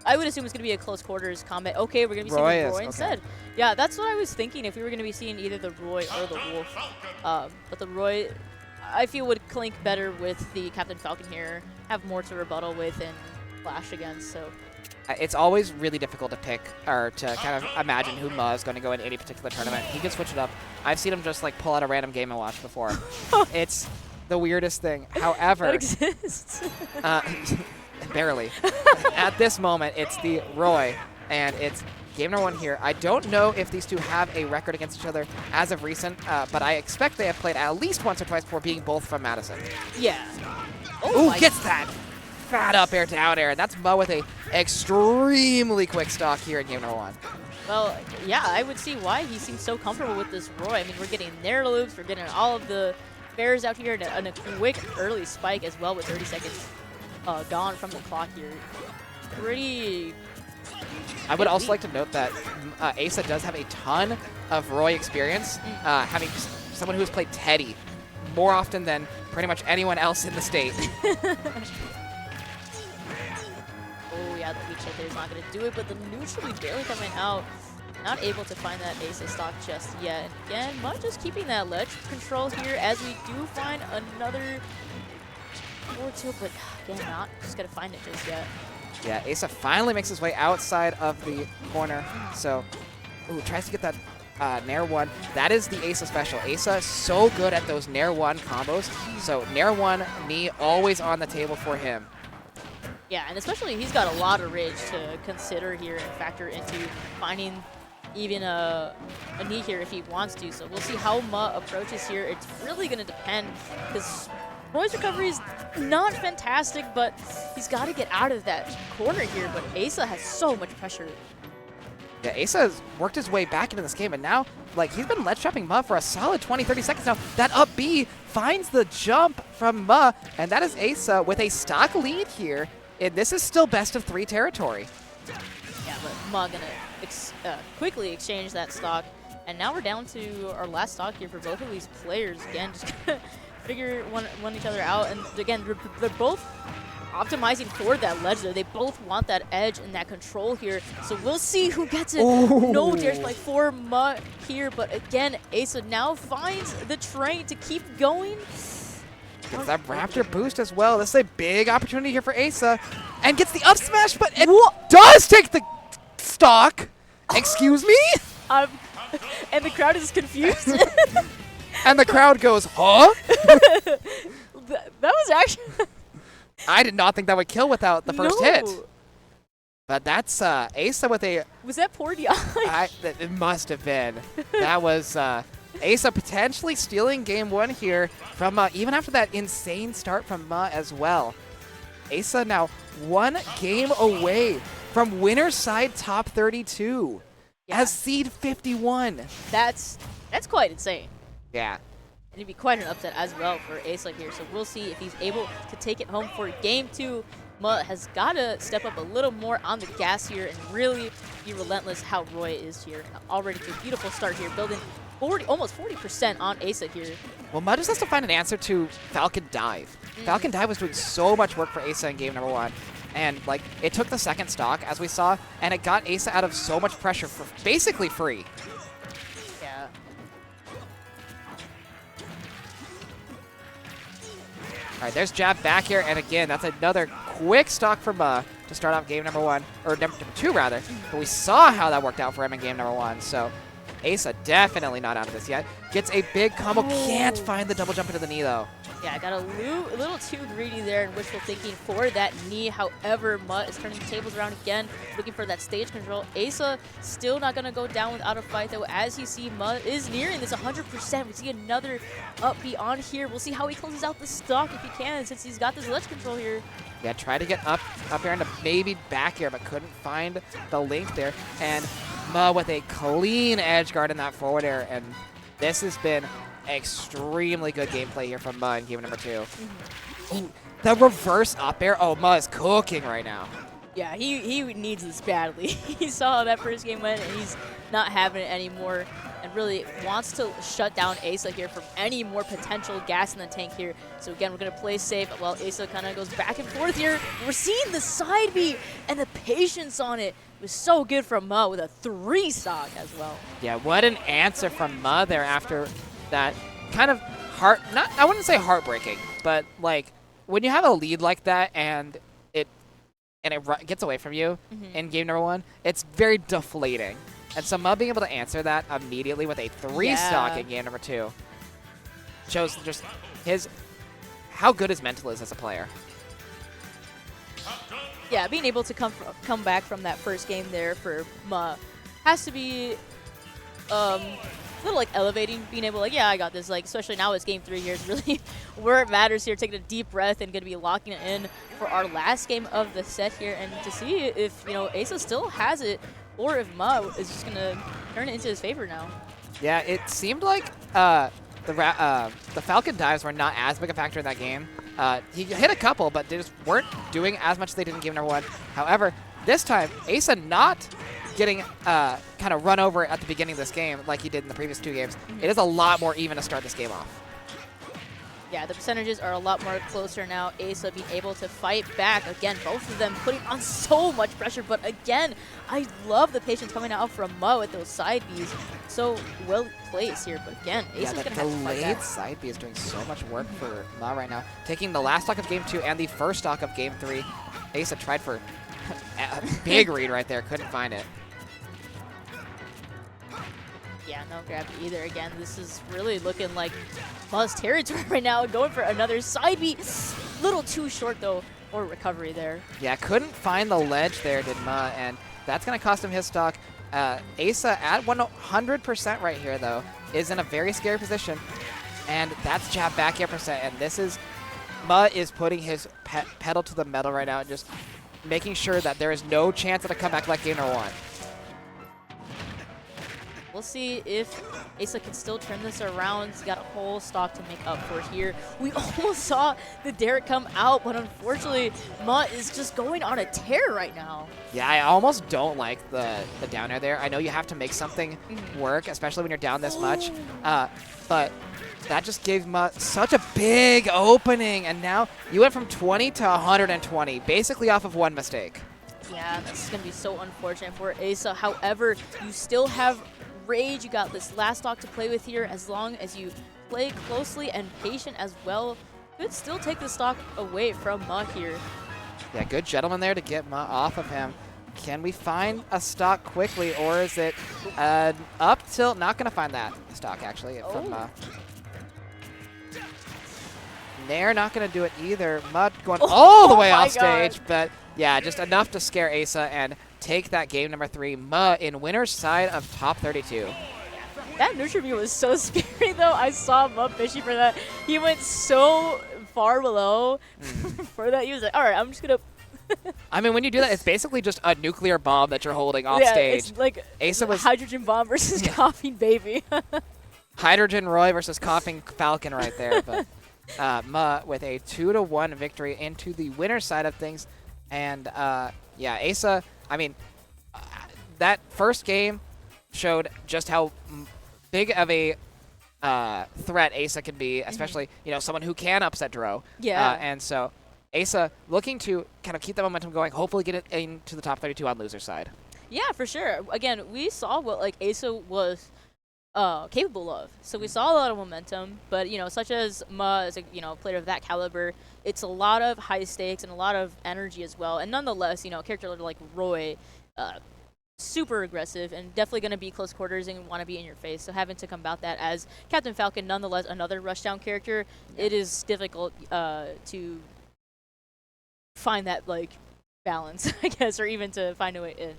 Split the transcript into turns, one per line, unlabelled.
I would assume it's going to be a close quarters combat. Okay, we're going to be
Roy
seeing
is,
Roy
okay.
instead. Yeah, that's what I was thinking if we were going to be seeing either the Roy or the Wolf. But the Roy, I feel, would clink better with the Captain Falcon here, have more to rebuttal with and flash against. So
It's always really difficult to pick or to kind of imagine who Ma is going to go in any particular tournament. He can switch it up. I've seen him just like pull out a random Game & Watch before. It's the weirdest thing. However,
that exists.
barely. At this moment, it's the Roy, and it's game number 1 here. I don't know if these two have a record against each other as of recent, but I expect they have played at least once or twice before, being both from Madison.
Yeah.
Ooh, gets that fat up air down air, and that's Ma with a extremely quick stock here in game number 1.
Well, yeah, I would see why he seems so comfortable with this Roy. I mean, we're getting Nair loops, we're getting all of the bears out here, and a quick early spike as well with 30 seconds gone from the clock here. Pretty...
I would also like to note that ASA does have a ton of Roy experience, having someone who has played Teddy more often than pretty much anyone else in the state.
Oh yeah, the weak shot there is not going to do it, but the neutral barely coming out. Not able to find that ASA stock just yet. And again, Mud just keeping that ledge control here as we do find another 4-2, but again, not just going to find it just yet.
Yeah, ASA finally makes his way outside of the corner. So, ooh, tries to get that Nair 1. That is the ASA special. ASA is so good at those Nair 1 combos. So, Nair 1, knee always on the table for him.
Yeah, and especially he's got a lot of rage to consider here and factor into finding even a knee here if he wants to. So we'll see how Ma approaches here. It's really going to depend because Roy's recovery is not fantastic, but he's got to get out of that corner here. But ASA has so much pressure.
Yeah, ASA has worked his way back into this game, and now, like, he's been ledge trapping Ma for a solid 20-30 seconds now. That up B finds the jump from Ma, and that is ASA with a stock lead here. And this is still best of 3 territory.
Yeah, but Ma gonna quickly exchange that stock. And now we're down to our last stock here for both of these players. Again, just gonna figure one each other out. And again, they're both optimizing for that ledge there. They both want that edge and that control here. So we'll see who gets it.
Ooh.
No dares play for Ma here. But again, ASA now finds the train to keep going.
Gets that Raptor boost as well. This is a big opportunity here for ASA. And gets the up smash, but it does take the stock. Excuse me?
And the crowd is confused.
And the crowd goes, huh?
That was actually...
I did not think that would kill without the first
No.
hit. But that's ASA with a...
Was that poor DI?
It must have been. That was ASA potentially stealing game 1 here from even after that insane start from Ma as well. ASA now 1 game away from winner's side top 32 as seed 51.
That's quite insane.
Yeah.
And it'd be quite an upset as well for ASA here. So we'll see if he's able to take it home for game 2. Ma has got to step up a little more on the gas here and really be relentless how Roy is here. Already to a beautiful start here, building almost 40% on ASA here.
Well, Ma just has to find an answer to Falcon Dive. Falcon Dive was doing so much work for ASA in game number 1. And, like, it took the second stock, as we saw, and it got ASA out of so much pressure for basically free.
Yeah.
All right, there's jab back here, and again, that's another quick stock for Ma to start off game number 1, or number 2 rather. But we saw how that worked out for him in game number 1, so ASA definitely not out of this yet. Gets a big combo, can't find the double jump into the knee though.
Yeah, got a little too greedy there and wishful thinking for that knee. However, Mutt is turning the tables around again, looking for that stage control. ASA still not going to go down without a fight, though. As you see, Mutt is nearing this 100%. We see another up beyond here. We'll see how he closes out the stock if he can, since he's got this ledge control here.
Yeah, try to get up air into maybe back air, but couldn't find the link there. And Ma with a clean edge guard in that forward air, and this has been extremely good gameplay here from Ma in game number 2. Ooh, the reverse up air. Oh, Ma is cooking right now.
Yeah, he needs this badly. He saw how that first game went, and he's not having it anymore. and really wants to shut down ASA here from any more potential gas in the tank here. So again, we're going to play safe while ASA kind of goes back and forth here. We're seeing the side B and the patience on it was so good from Ma with a 3 stock as well.
Yeah, what an answer from Ma there after that kind of I wouldn't say heartbreaking, but like when you have a lead like that and it gets away from you in game number 1, it's very deflating. And so Ma being able to answer that immediately with a 3 stock in game number 2 shows just how good his mental is as a player.
Yeah, being able to come back from that first game there for Ma has to be a little like elevating, being able like, yeah, I got this, like especially now it's game 3 here is really where it matters here, taking a deep breath and gonna be locking it in for our last game of the set here, and to see if ASA still has it or if Ma is just gonna turn it into his favor now.
Yeah, it seemed like the Falcon dives were not as big a factor in that game. He hit a couple, but they just weren't doing as much as they did in game number 1. However, this time, ASA not getting kind of run over at the beginning of this game like he did in the previous 2 games. It is a lot more even to start this game off.
Yeah, the percentages are a lot more closer now. ASA being able to fight back. Again, both of them putting on so much pressure. But again, I love the patience coming out from Ma with those side Bs. So well placed here. But again, ASA's going to have to fight back.
Delayed side B is doing so much work for Ma right now. Taking the last stock of game 2 and the first stock of game 3. ASA tried for a big read right there. Couldn't find it.
Yeah, no grab either. Again, this is really looking like Ma's territory right now. Going for another side B. Little too short, though, for recovery there.
Yeah, couldn't find the ledge there, did Ma, and that's going to cost him his stock. ASA at 100% right here, though, is in a very scary position, and that's jab back air percent, and this is Ma is putting his pedal to the metal right now and just making sure that there is no chance of a comeback like game number 1.
We'll see if ASA can still turn this around. He's got a whole stock to make up for here. We almost saw the Derek come out, but unfortunately, Ma is just going on a tear right now.
Yeah, I almost don't like the down air there. I know you have to make something work, especially when you're down this much. But that just gave Ma such a big opening, and now you went from 20 to 120, basically off of 1 mistake.
Yeah, that's going to be so unfortunate for ASA. However, you still have rage. You got this last stock to play with here. As long as you play closely and patient as well, could still take the stock away from Ma here.
Yeah, good gentleman there to get Ma off of him. Can we find a stock quickly, or is it up tilt? Not going to find that stock, actually, from Ma. They're not going to do it either. Ma going all the way off stage, but yeah, just enough to scare ASA and take that game number 3. Ma in winner's side of top 32.
That neutral view was so scary, though. I saw Ma fishing for that. He went so far below for that. He was like, all right, I'm just going to...
I mean, when you do that, it's basically just a nuclear bomb that you're holding off stage.
It's like
ASA was
hydrogen bomb versus coughing baby.
Hydrogen Roy versus coughing Falcon right there. But Ma with a 2-1 victory into the winner's side of things. And yeah, ASA, I mean, that first game showed just how big of a threat ASA can be, especially, someone who can upset Dro.
Yeah.
And so ASA looking to kind of keep that momentum going, hopefully get it into the top 32 on loser side.
Yeah, for sure. Again, we saw what ASA was capable of. So we saw a lot of momentum, but such as Ma as a player of that caliber, it's a lot of high stakes and a lot of energy as well. And nonetheless, a character like Roy, super aggressive and definitely going to be close quarters and want to be in your face. So having to combat that as Captain Falcon, nonetheless another rushdown character, it is difficult to find that balance, I guess, or even to find a way in.